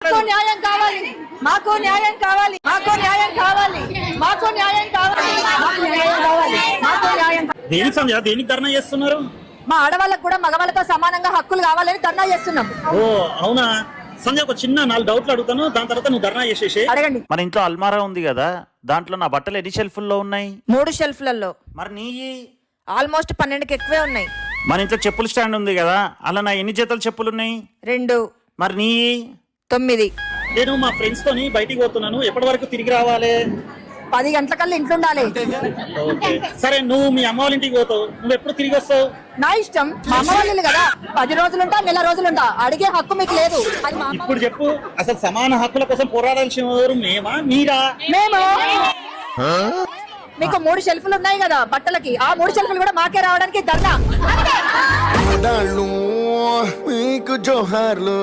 మాకు న్యాయం కావాలి, మాకు న్యాయం కావాలి, మాకు న్యాయం కావాలి, మాకు న్యాయం కావాలి, మాకు న్యాయం కావాలి, మాకు న్యాయం కావాలి. దేనికి సంధ్య, దేనికి ధర్నా చేస్తున్నారు? మా ఆడవాళ్ళకు కూడా మగవాళ్ళతో సమానంగా హక్కులు కావాలని ధర్నా చేస్తున్నాం. ఓ అవునా సంధ్య, ఒక చిన్న 4 డౌట్లు అడుగుతాను, దాని తర్వాత నువ్వు ధర్నా చేసేసి. అడగండి. మన ఇంట్లో అల్మారా ఉంది కదా, దాంట్లో నా బట్టలు ఎన్ని షెల్ఫ్ల్లో ఉన్నాయి? 3 షెల్ఫ్లలో. మరి నీ ఆల్మోస్ట్ 12కి ఎక్కువే ఉన్నాయి. మన ఇంట్లో చెప్పుల స్టాండ్ ఉంది కదా, అలా నా ఎన్ని జతలు చెప్పులు ఉన్నాయి? 2. మరి నీ 9. నేను మా ఫ్రెండ్స్ తోని బయటికి పోతున్నాను, ఎప్పటి వరకు తిరిగి రావాలి? 10 గంటలకల్లా ఇంట్లో ఉండాలి. ఓకే సరే, నువ్వు మీ అమ్మ వాళ్ళ ఇంటికి పోతావు, నువ్వు ఎప్పుడు తిరిగి వస్తావు? నా ఇష్టం. మా అమ్మ వాళ్ళు కదా, 10 రోజులుంటా, నెల రోజులుంటా, అడిగే హక్కు మీకు లేదు. అది మా అమ్మ. ఇప్పుడు చెప్పు, అసలు సమాన హక్కుల కోసం పోరాడాల్సిన ఎవరు, మేమా మీరా? మేము. మీకు 3 షెల్ఫ్లు ఉన్నాయి కదా బట్టలకి, ఆ 3 షెల్ఫ్లు కూడా మాకే రావడానికి ధర్నా. మీకు జోహార్లు.